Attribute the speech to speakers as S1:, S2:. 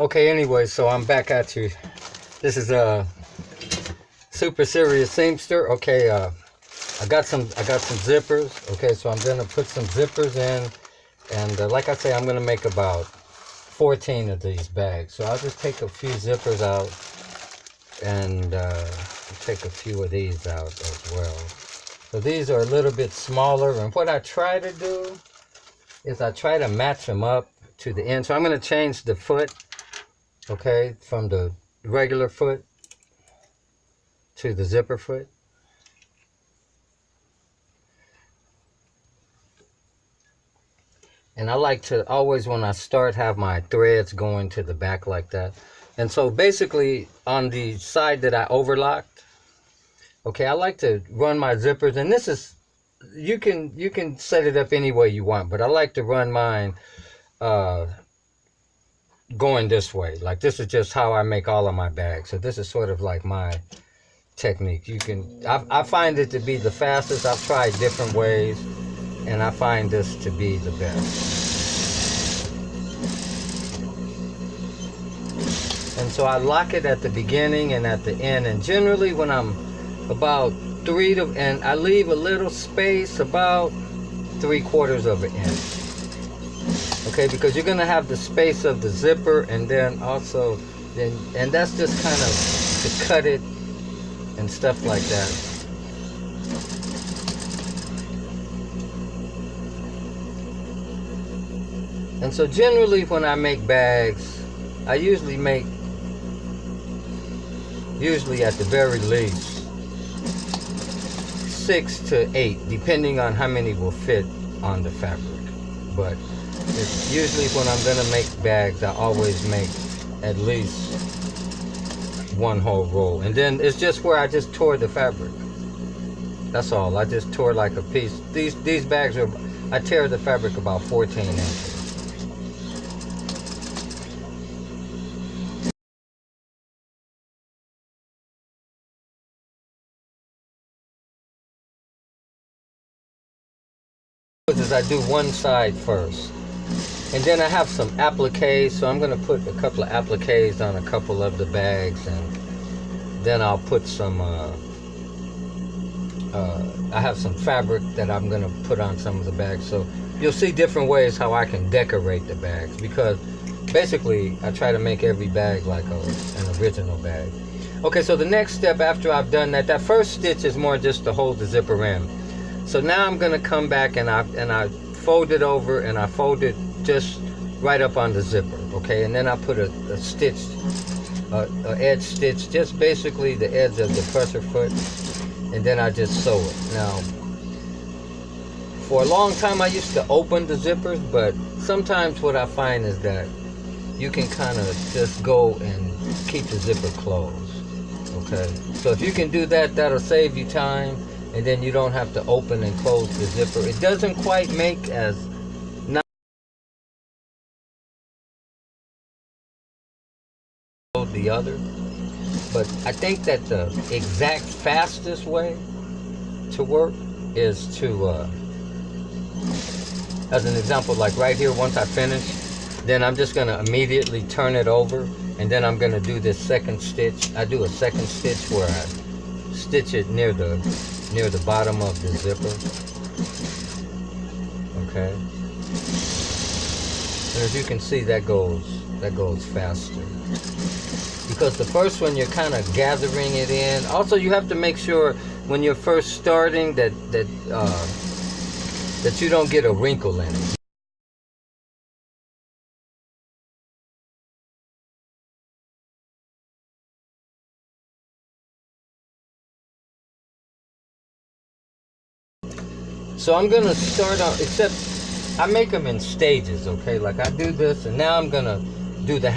S1: Okay, anyway, so I'm back at you. This is a super serious seamster. Okay, I got some zippers. Okay, so I'm gonna put some zippers in, and like I say, I'm gonna make about 14 of these bags. So I'll just take a few zippers out, and take a few of these out as well. So these are a little bit smaller, and what I try to do is I try to match them up to the end. So I'm gonna change the foot. Okay, from the regular foot to the zipper foot. And I like to always, when I start, have my threads going to the back like that. And so basically on the side that I overlocked, okay, I like to run my zippers, and this is, you can set it up any way you want, but I like to run mine going this way. Like, this is just how I make all of my bags. So this is sort of like my technique. I find it to be the fastest. I've tried different ways, and I find this to be the best. And so I lock it at the beginning and at the end, and generally when I'm about and I leave a little space, about 3/4 of an inch. Okay, because you're gonna have the space of the zipper, and then also and that's just kind of to cut it and stuff like that. And so generally when I make bags, I usually at the very least 6 to 8, depending on how many will fit on the fabric. But it's usually when I'm gonna make bags, I always make at least one whole roll, and then it's just where I just tore the fabric. That's all. I just tore like a piece. These bags are, I tear the fabric about 14 inches. Is I do one side first, and then I have some appliques, so I'm going to put a couple of appliques on a couple of the bags, and then I'll put some I have some fabric that I'm going to put on some of the bags. So you'll see different ways how I can decorate the bags, because basically I try to make every bag like an original bag. Okay, so the next step after I've done that first stitch is more just to hold the zipper in. So now I'm gonna come back and I fold it over, and I fold it just right up on the zipper, okay? And then I put a stitch, a edge stitch, just basically the edge of the presser foot, and then I just sew it. Now, for a long time I used to open the zippers, but sometimes what I find is that you can kind of just go and keep the zipper closed, okay? So if you can do that, that'll save you time, and then you don't have to open and close the zipper. It doesn't quite make as not the other, but I think that the exact fastest way to work is to, as an example, like right here, once I finish, then I'm just gonna immediately turn it over, and then I'm gonna do this second stitch. I do a second stitch where I stitch it near the bottom of the zipper. Okay, and as you can see, that goes faster, because the first one you're kind of gathering it in. Also, you have to make sure when you're first starting that you don't get a wrinkle in it. So I'm gonna start out, except I make them in stages, okay? Like I do this, and now I'm gonna do the